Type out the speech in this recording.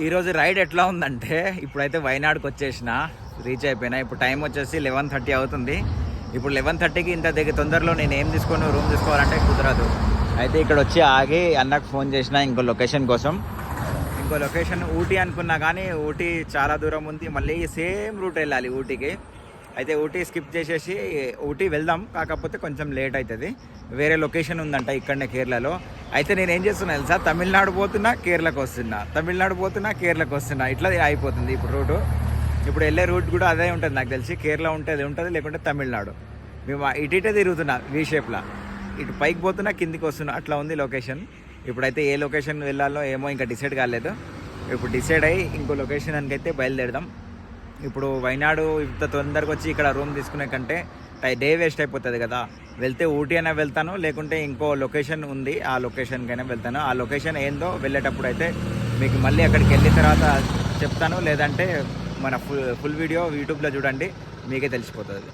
ఈరోజు రైడ్ ఎట్లా ఉందంటే ఇప్పుడైతే వైనాడుకి వచ్చేసిన రీచ్ అయిపోయినా. ఇప్పుడు టైం వచ్చేసి 11:30 అవుతుంది. ఇప్పుడు 11:30కి ఇంత తొందరలో నేను ఏం తీసుకొని రూమ్ తీసుకోవాలంటే కుదరదు. అయితే ఇక్కడ వచ్చి ఆగి అన్నకు ఫోన్ చేసిన ఇంకో లొకేషన్ కోసం. ఇంకో లొకేషన్ ఊటీ అనుకున్నా కానీ ఊటీ చాలా దూరం ఉంది. మళ్ళీ సేమ్ రూట్ వెళ్ళాలి ఊటీకి. అయితే ఊటీ స్కిప్ చేసేసి ఊటీ వెళ్దాం, కాకపోతే కొంచెం లేట్ అవుతుంది. వేరే లొకేషన్ ఉందంట ఇక్కడనే కేరళలో. అయితే నేను ఏం చేస్తున్నా తెలుసా, తమిళనాడు పోతున్నా కేరళకు వస్తున్నా, తమిళనాడు పోతున్నా కేరళకు వస్తున్నా, ఇట్లా అయిపోతుంది ఇప్పుడు రూటు. ఇప్పుడు వెళ్ళే రూట్ కూడా అదే ఉంటుంది నాకు తెలిసి. కేరళ ఉంటుంది ఉంటుంది, లేకుంటే తమిళనాడు. మేము ఇటే తిరుగుతున్నా వీ షేప్లో. ఇటు పైకి పోతున్నా కిందికి వస్తున్నా, అట్లా ఉంది లొకేషన్. ఇప్పుడైతే ఏ లొకేషన్ వెళ్ళాలో ఏమో ఇంకా డిసైడ్ కాలేదు. ఇప్పుడు డిసైడ్ అయ్యి ఇంకో లొకేషన్ అయితే బయలుదేరదాం. ఇప్పుడు వైనాడు ఇంత తొందరగా వచ్చి ఇక్కడ రూమ్ తీసుకునే కంటే డే వేస్ట్ అయిపోతుంది కదా. వెళ్తే ఊటీ అయినా వెళ్తాను, లేకుంటే ఇంకో లొకేషన్ ఉంది ఆ లొకేషన్కైనా వెళ్తాను. ఆ లొకేషన్ ఏందో వెళ్ళేటప్పుడు అయితే మీకు మళ్ళీ అక్కడికి వెళ్ళిన తర్వాత చెప్తాను, లేదంటే మన ఫుల్ వీడియో యూట్యూబ్లో చూడండి, మీకే తెలిసిపోతుంది.